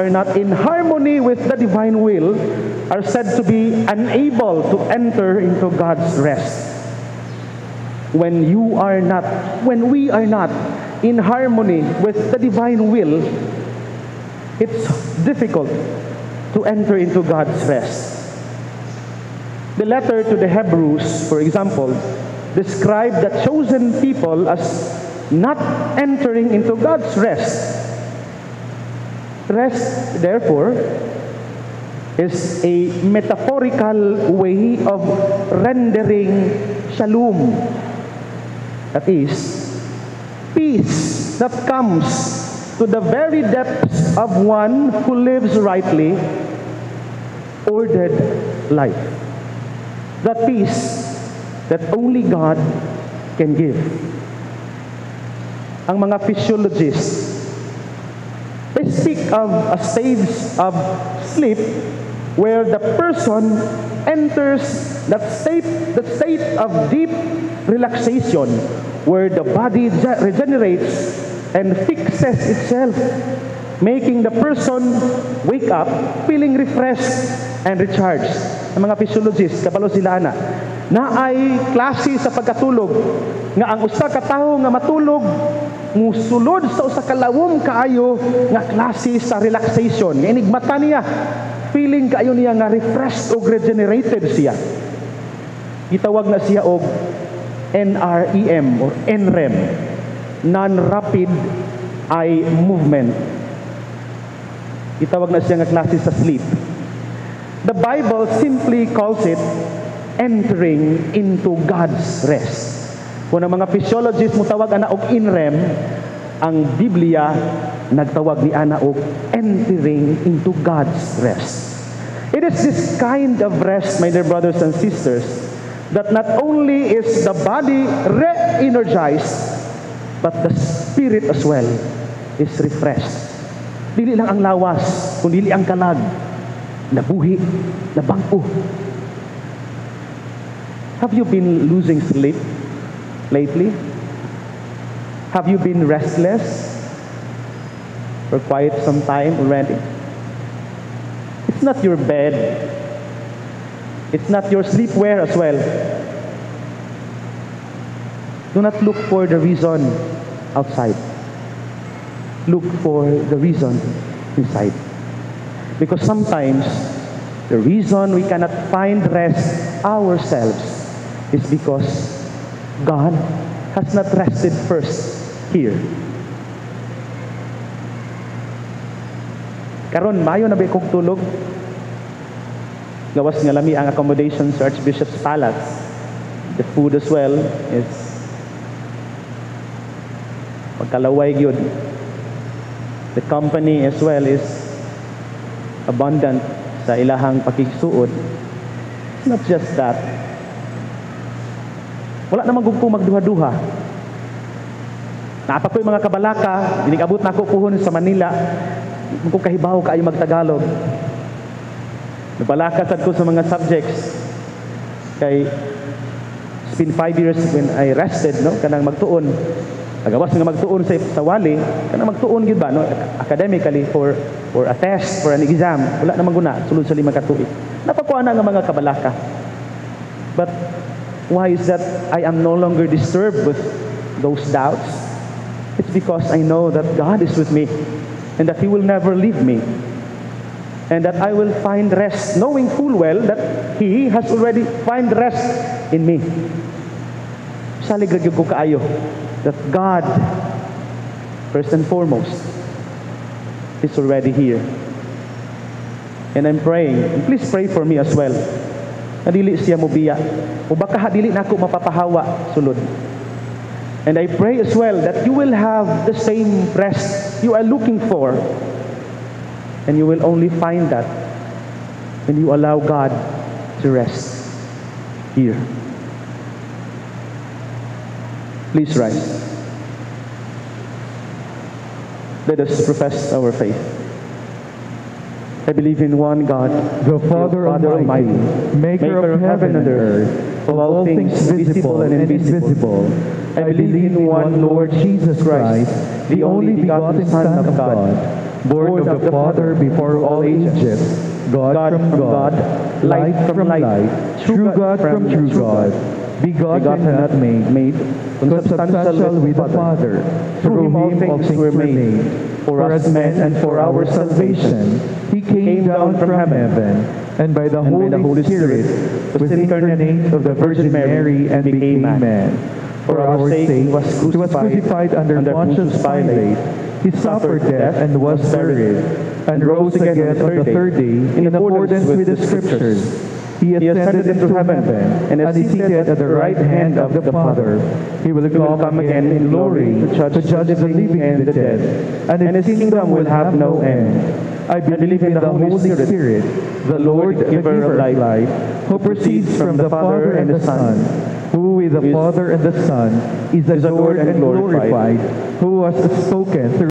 are not in harmony with the divine will are said to be unable to enter into God's rest. When we are not in harmony with the divine will, it's difficult to enter into God's rest. The letter to the Hebrews, for example, described the chosen people as not entering into God's rest. Rest, therefore, is a metaphorical way of rendering shalom. That is, peace that comes to the very depths of one who lives rightly, ordered life. That peace that only God can give. Ang mga physiologists, they speak of a stage of sleep where the person enters that state of deep relaxation, where the body regenerates and fixes itself, making the person wake up feeling refreshed and recharged. Ang mga physiologists, kabalo sila na ay klase sa pagkatulog nga ang usa ka tawo nga matulog musulod sa usa ka lawom kaayo nga klase sa relaxation nga inigmata niya, feeling kaayo niya nga refreshed o regenerated siya. Itawag na siya og NREM or NREM, non-rapid eye movement. Itawag na siya nga klase sa sleep. The Bible simply calls it entering into God's rest. Kung ang mga physiologists mo tawag ana og NREM, ang Biblia nagtawag ni ana og entering into God's rest. It is this kind of rest, my dear brothers and sisters, that not only is the body re-energized, but the spirit as well is refreshed. Dili lang ang lawas, kundi dili ang kalag, nabuhi, nabangko. Have you been losing sleep lately? Have you been restless for quite some time already? It's not your bed. It's not your sleepwear as well. Do not look for the reason outside. Look for the reason inside. Because sometimes the reason we cannot find rest ourselves is because God has not rested first here. Karon mayo na ba kong tulog? Gawas nga lami ang accommodation sa Archbishop's Palace. The food as well is pagkalaway gyud. The company as well is abundant sa ilahang pakigsuot. It's not just that. Wala naman gugpo magduha-duha. Naapa ko yung mga kabalaka, inigabot na ako puhon sa Manila, kung kahibaw kaayo magtagalog. Nabalaka sad ko sa mga subjects. Kay it's been 5 years when I rested, no? Kanang magtuon. Agawas nga magtuon sa wali, kanang magtuon gyud ba, no? Academically for a test, for an exam. Wala naman guna, sulod sa 5 ka tuig. Napakuha na nga mga kabalaka. But why is that I am no longer disturbed with those doubts? It's because I know that God is with me and that He will never leave me and that I will find rest, knowing full well that He has already find rest in me. Salig gyud ko kaayo that God, first and foremost, is already here. And I'm praying, and please pray for me as well, na dili siya mobiya o baka dili na ako mapapahawa sulod. And I pray as well that you will have the same rest you are looking for, and you will only find that when you allow God to rest here. Please rise. Let us profess our faith. I believe in one God, the Father Almighty, maker of heaven and earth, of all things visible and invisible. I believe in one Lord Jesus Christ, the only begotten Son of God, born of the Father before all ages, God from God, light from light, true God from true God, begotten and not made, consubstantial with the Father. Through him all things were made. For us men and for our salvation, he came down from heaven, and by the Holy Spirit was incarnate of the Virgin Mary and became man. For our sake he was crucified under Pontius Pilate. He suffered death and was buried, and rose again on the third day in accordance with the Scriptures. He ascended into heaven and is seated at the right hand of the Father. He will come again in glory to judge the living and the dead, and his kingdom will have no end. I believe in the Holy Spirit, the Lord, the giver of life, who proceeds from the Father and the Son, who with the Father and the Son is adored and glorified, who was spoken through